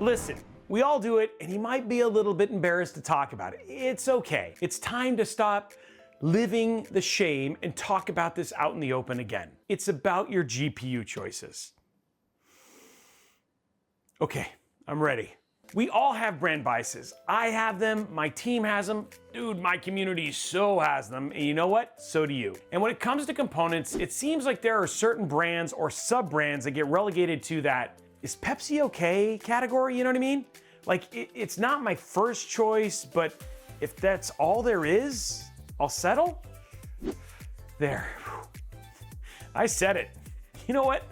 Listen, we all do it, and you might be a little bit embarrassed to talk about it. It's okay. It's time to stop living the shame and talk about this out in the open again. It's about your GPU choices. Okay, I'm ready. We all have brand biases. I have them, my team has them, dude, my community so has them, and you know what? So do you. And when it comes to components, it seems like there are certain brands or sub-brands that get relegated to that "is Pepsi okay" category, you know what I mean? Like, it's not my first choice, but if that's all there is, I'll settle. There. I said it. You know what?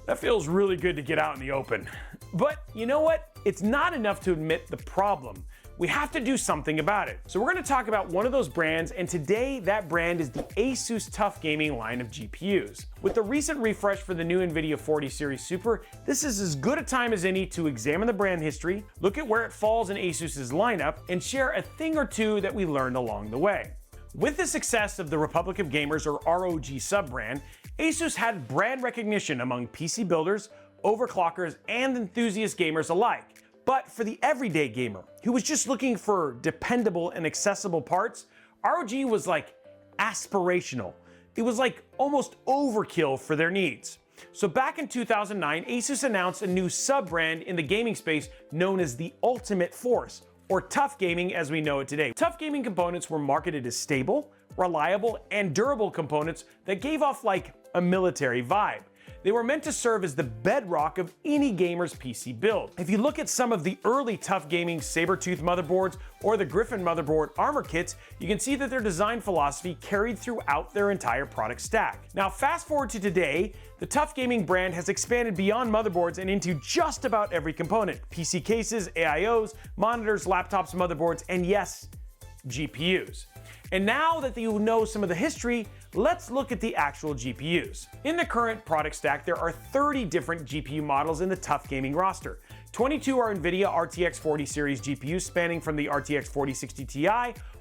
That feels really good to get out in the open. But you know what? It's not enough to admit the problem. We have to do something about it. So we're going to talk about one of those brands, and today that brand is the ASUS TUF Gaming line of GPUs. With the recent refresh for the new NVIDIA 40 Series Super, this is as good a time as any to examine the brand history, look at where it falls in ASUS's lineup, and share a thing or two that we learned along the way. With the success of the Republic of Gamers, or ROG sub-brand, ASUS had brand recognition among PC builders, overclockers, and enthusiast gamers alike. But for the everyday gamer, who was just looking for dependable and accessible parts, ROG was like aspirational. It was like almost overkill for their needs. So back in 2009, ASUS announced a new sub-brand in the gaming space known as the Ultimate Force, or TUF Gaming as we know it today. TUF Gaming components were marketed as stable, reliable, and durable components that gave off like a military vibe. They were meant to serve as the bedrock of any gamer's PC build. If you look at some of the early TUF Gaming Sabertooth motherboards or the Griffin motherboard armor kits, you can see that their design philosophy carried throughout their entire product stack. Now fast forward to today, the TUF Gaming brand has expanded beyond motherboards and into just about every component: PC cases, AIOs, monitors, laptops, motherboards, and yes, GPUs. And now that you know some of the history, let's look at the actual GPUs. In the current product stack, there are 30 different GPU models in the TUF Gaming roster. 22 are NVIDIA RTX 40 series GPUs spanning from the RTX 4060 Ti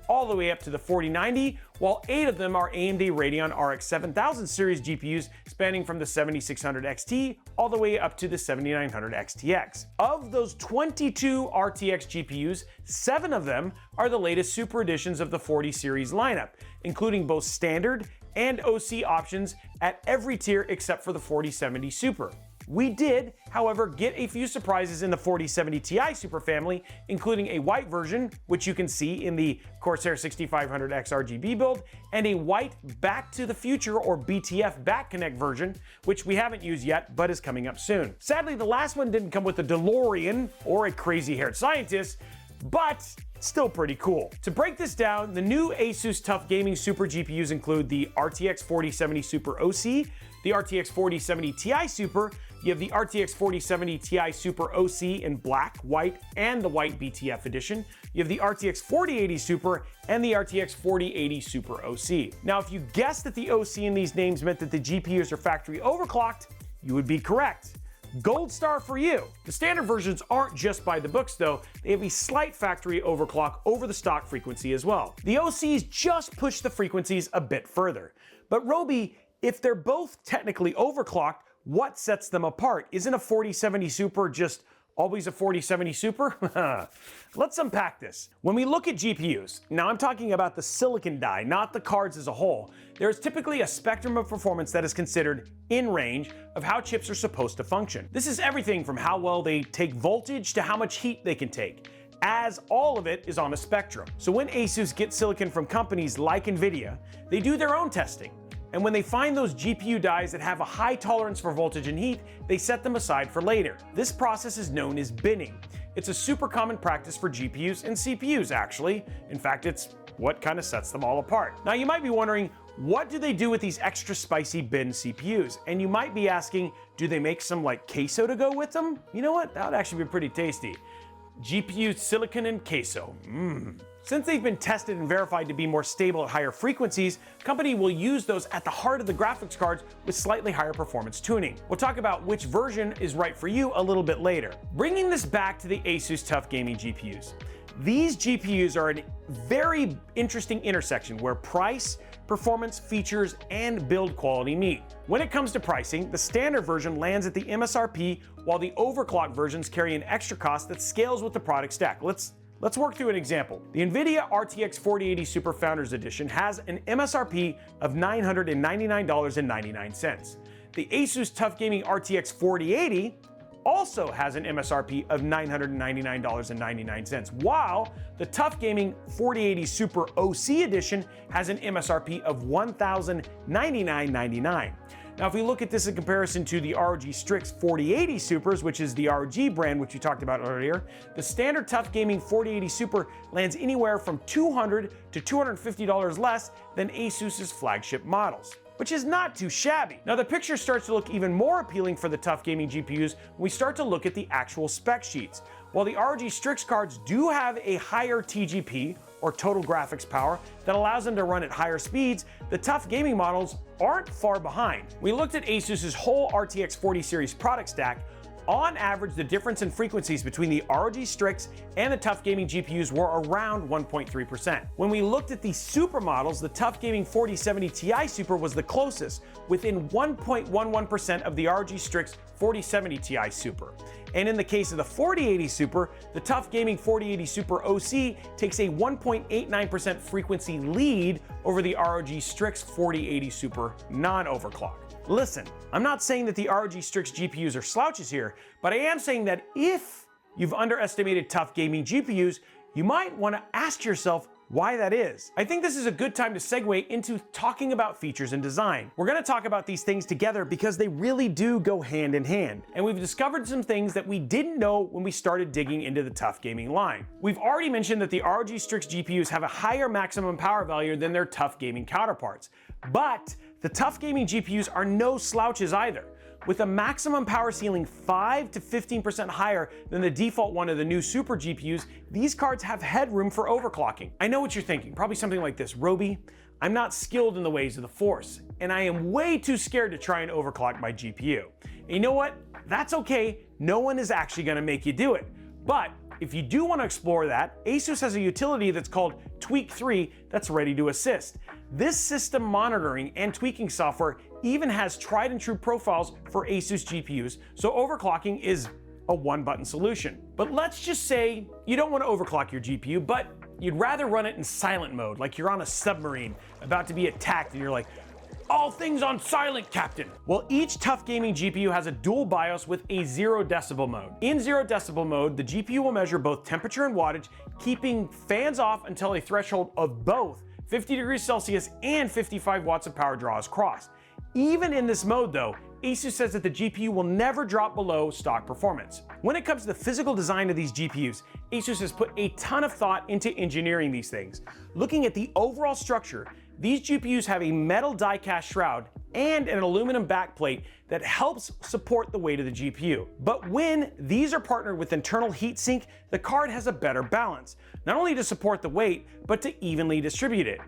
all the way up to the 4090, while 8 of them are AMD Radeon RX 7000 series GPUs spanning from the 7600 XT all the way up to the 7900 XTX. Of those 22 RTX GPUs, 7 of them are the latest super editions of the 40 series lineup, including both standard and OC options at every tier except for the 4070 Super. We did, however, get a few surprises in the 4070 Ti Super family, including a white version, which you can see in the Corsair 6500X RGB build, and a white Back to the Future or BTF Back Connect version, which we haven't used yet, but is coming up soon. Sadly, the last one didn't come with a DeLorean or a crazy-haired scientist, but still pretty cool. To break this down, the new ASUS TUF Gaming Super GPUs include the RTX 4070 Super OC, the RTX 4070 Ti Super, you have the RTX 4070 Ti Super OC in black, white, and the white BTF edition, you have the RTX 4080 Super, and the RTX 4080 Super OC. Now, if you guessed that the OC in these names meant that the GPUs are factory overclocked, you would be correct. Gold star for you. The standard versions aren't just by the books though, they have a slight factory overclock over the stock frequency as well. The OCs just push the frequencies a bit further. But Robey, if they're both technically overclocked, what sets them apart? Isn't a 4070 Super just always a 4070 Super? Let's unpack this. When we look at GPUs, now I'm talking about the silicon die, not the cards as a whole, there's typically a spectrum of performance that is considered in range of how chips are supposed to function. This is everything from how well they take voltage to how much heat they can take, as all of it is on a spectrum. So when ASUS gets silicon from companies like NVIDIA, they do their own testing. And when they find those GPU dies that have a high tolerance for voltage and heat, they set them aside for later. This process is known as binning. It's a super common practice for GPUs and CPUs actually. In fact, it's what kind of sets them all apart. Now you might be wondering, what do they do with these extra spicy bin CPUs? And you might be asking, do they make some like queso to go with them? You know what, that would actually be pretty tasty. GPU silicon and queso, Since they've been tested and verified to be more stable at higher frequencies, the company will use those at the heart of the graphics cards with slightly higher performance tuning. We'll talk about which version is right for you a little bit later. Bringing this back to the ASUS TUF Gaming GPUs. These GPUs are a very interesting intersection where price, performance, features, and build quality meet. When it comes to pricing, the standard version lands at the MSRP, while the overclock versions carry an extra cost that scales with the product stack. Let's work through an example. The NVIDIA RTX 4080 Super Founders Edition has an MSRP of $999.99. The ASUS TUF Gaming RTX 4080 also has an MSRP of $999.99, while the TUF Gaming 4080 Super OC Edition has an MSRP of $1,099.99. Now, if we look at this in comparison to the ROG Strix 4080 Supers, which is the ROG brand, which we talked about earlier, the standard TUF Gaming 4080 Super lands anywhere from $200 to $250 less than ASUS's flagship models, which is not too shabby. Now, the picture starts to look even more appealing for the TUF Gaming GPUs when we start to look at the actual spec sheets. While the ROG Strix cards do have a higher TGP, or total graphics power, that allows them to run at higher speeds, the TUF Gaming models aren't far behind. We looked at ASUS's whole RTX 40 series product stack. On average, the difference in frequencies between the ROG Strix and the TUF Gaming GPUs were around 1.3%. When we looked at the Super models, the TUF Gaming 4070 Ti Super was the closest, within 1.11% of the ROG Strix 4070 Ti Super. And in the case of the 4080 Super, the TUF Gaming 4080 Super OC takes a 1.89% frequency lead over the ROG Strix 4080 Super non-overclock. Listen, I'm not saying that the ROG Strix GPUs are slouches here, but I am saying that if you've underestimated TUF Gaming GPUs, you might want to ask yourself why that is. I think this is a good time to segue into talking about features and design. We're going to talk about these things together because they really do go hand in hand, and we've discovered some things that we didn't know when we started digging into the TUF Gaming line. We've already mentioned that the ROG Strix GPUs have a higher maximum power value than their TUF Gaming counterparts, but the TUF Gaming GPUs are no slouches either. With a maximum power ceiling 5 to 15% higher than the default one of the new Super GPUs, these cards have headroom for overclocking. I know what you're thinking, probably something like this: Robey, I'm not skilled in the ways of the Force, and I am way too scared to try and overclock my GPU. And you know what? That's okay, no one is actually gonna make you do it. But if you do want to explore that, ASUS has a utility that's called Tweak 3 that's ready to assist. This system monitoring and tweaking software even has tried and true profiles for ASUS GPUs, so overclocking is a one-button solution. But let's just say you don't want to overclock your GPU, but you'd rather run it in silent mode, like you're on a submarine about to be attacked and you're like, all things on silent, Captain. Well, each TUF Gaming GPU has a dual BIOS with a 0 decibel mode. In 0 decibel mode, the GPU will measure both temperature and wattage, keeping fans off until a threshold of both 50 degrees Celsius and 55 watts of power draw is crossed. Even in this mode though, ASUS says that the GPU will never drop below stock performance. When it comes to the physical design of these GPUs, ASUS has put a ton of thought into engineering these things. Looking at the overall structure, these GPUs have a metal die-cast shroud and an aluminum backplate that helps support the weight of the GPU. But when these are partnered with internal heatsink, the card has a better balance, not only to support the weight, but to evenly distribute it.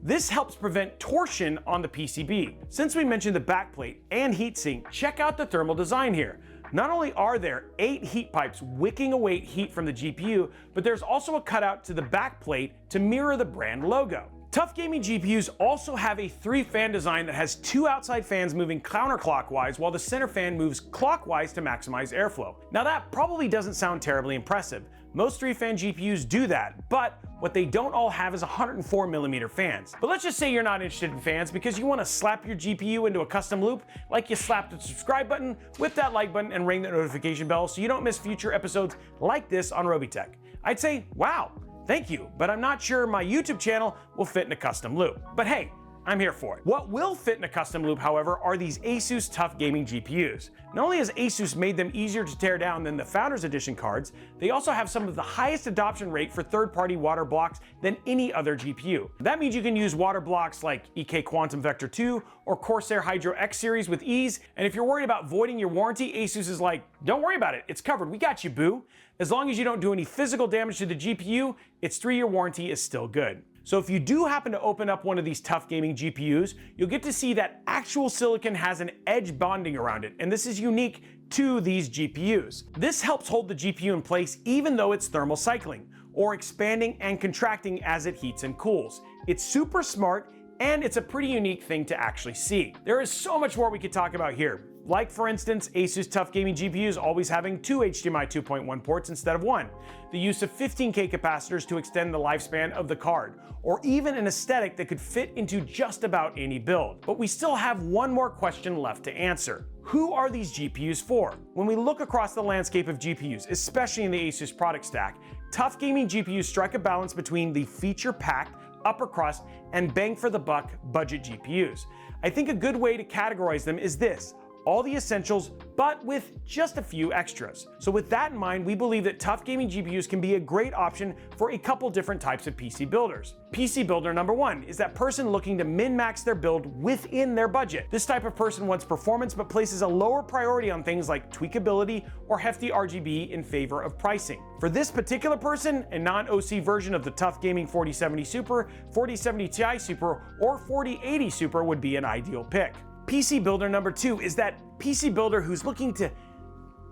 This helps prevent torsion on the PCB. Since we mentioned the backplate and heatsink, check out the thermal design here. Not only are there 8 heat pipes wicking away heat from the GPU, but there's also a cutout to the backplate to mirror the brand logo. TUF Gaming GPUs also have a 3-fan design that has 2 outside fans moving counterclockwise while the center fan moves clockwise to maximize airflow. Now that probably doesn't sound terribly impressive. Most 3-fan GPUs do that, but what they don't all have is 104mm fans. But let's just say you're not interested in fans because you want to slap your GPU into a custom loop like you slapped the subscribe button, whip that like button, and ring the notification bell so you don't miss future episodes like this on Robeytech. I'd say, wow, thank you, but I'm not sure my YouTube channel will fit in a custom loop. But hey, I'm here for it. What will fit in a custom loop, however, are these ASUS TUF Gaming GPUs. Not only has ASUS made them easier to tear down than the Founders Edition cards, they also have some of the highest adoption rate for third-party water blocks than any other GPU. That means you can use water blocks like EK Quantum Vector 2 or Corsair Hydro X series with ease, and if you're worried about voiding your warranty, ASUS is like, don't worry about it, it's covered, we got you, boo. As long as you don't do any physical damage to the GPU, its 3-year warranty is still good. So if you do happen to open up one of these TUF Gaming GPUs, you'll get to see that actual silicon has an edge bonding around it, and this is unique to these GPUs. This helps hold the GPU in place even though it's thermal cycling, or expanding and contracting as it heats and cools. It's super smart, and it's a pretty unique thing to actually see. There is so much more we could talk about here. Like for instance, ASUS TUF Gaming GPUs always having 2 HDMI 2.1 ports instead of 1, the use of 15K capacitors to extend the lifespan of the card, or even an aesthetic that could fit into just about any build. But we still have one more question left to answer. Who are these GPUs for? When we look across the landscape of GPUs, especially in the ASUS product stack, TUF Gaming GPUs strike a balance between the feature-packed, upper crust, and bang for the buck budget GPUs. I think a good way to categorize them is this: all the essentials, but with just a few extras. So with that in mind, we believe that TUF Gaming GPUs can be a great option for a couple different types of PC builders. PC builder number one is that person looking to min-max their build within their budget. This type of person wants performance but places a lower priority on things like tweakability or hefty RGB in favor of pricing. For this particular person, a non-OC version of the TUF Gaming 4070 Super, 4070 Ti Super, or 4080 Super would be an ideal pick. PC builder number two is that PC builder who's looking to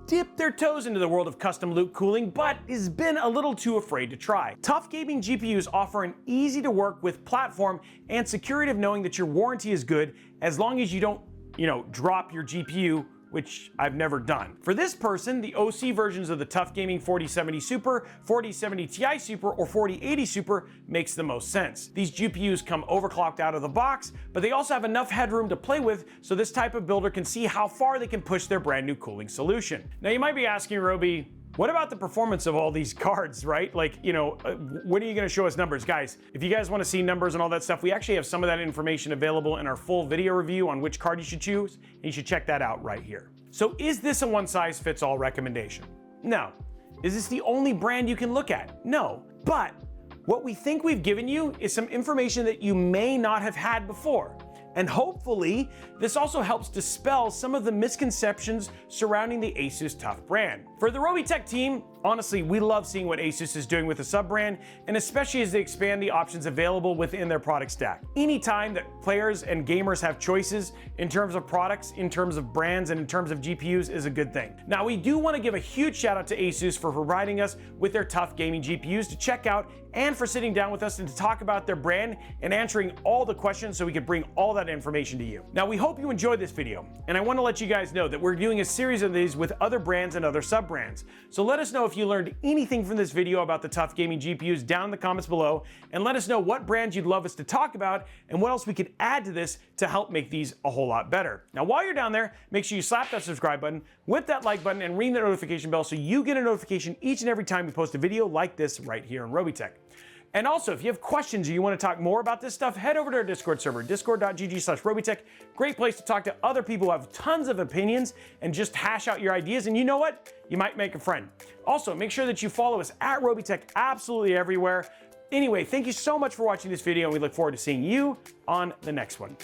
dip their toes into the world of custom loop cooling, but has been a little too afraid to try. TUF Gaming GPUs offer an easy to work with platform and security of knowing that your warranty is good as long as you don't, drop your GPU, which I've never done. For this person, the OC versions of the TUF Gaming 4070 Super, 4070 Ti Super, or 4080 Super makes the most sense. These GPUs come overclocked out of the box, but they also have enough headroom to play with, so this type of builder can see how far they can push their brand new cooling solution. Now you might be asking, Robey, what about the performance of all these cards, right? When are you gonna show us numbers? Guys, if you guys wanna see numbers and all that stuff, we actually have some of that information available in our full video review on which card you should choose, and you should check that out right here. So is this a one-size-fits-all recommendation? No. Is this the only brand you can look at? No. But what we think we've given you is some information that you may not have had before. And hopefully, this also helps dispel some of the misconceptions surrounding the ASUS TUF brand. For the Robeytech team, honestly, we love seeing what ASUS is doing with the sub-brand, and especially as they expand the options available within their product stack. Anytime that players and gamers have choices in terms of products, in terms of brands, and in terms of GPUs is a good thing. Now, we do want to give a huge shout out to ASUS for providing us with their TUF Gaming GPUs to check out, and for sitting down with us and to talk about their brand and answering all the questions so we could bring all that information to you. Now, we hope you enjoyed this video, and I want to let you guys know that we're doing a series of these with other brands and other sub-brands. So let us know if you learned anything from this video about the TUF Gaming GPUs down in the comments below, and let us know what brands you'd love us to talk about and what else we could add to this to help make these a whole lot better. Now, while you're down there, make sure you slap that subscribe button, whip that like button, and ring the notification bell so you get a notification each and every time we post a video like this right here on Robeytech. And also, if you have questions or you want to talk more about this stuff, head over to our Discord server, discord.gg/Robeytech. Great place to talk to other people who have tons of opinions and just hash out your ideas. And you know what? You might make a friend. Also, make sure that you follow us at Robeytech absolutely everywhere. Anyway, thank you so much for watching this video, and we look forward to seeing you on the next one.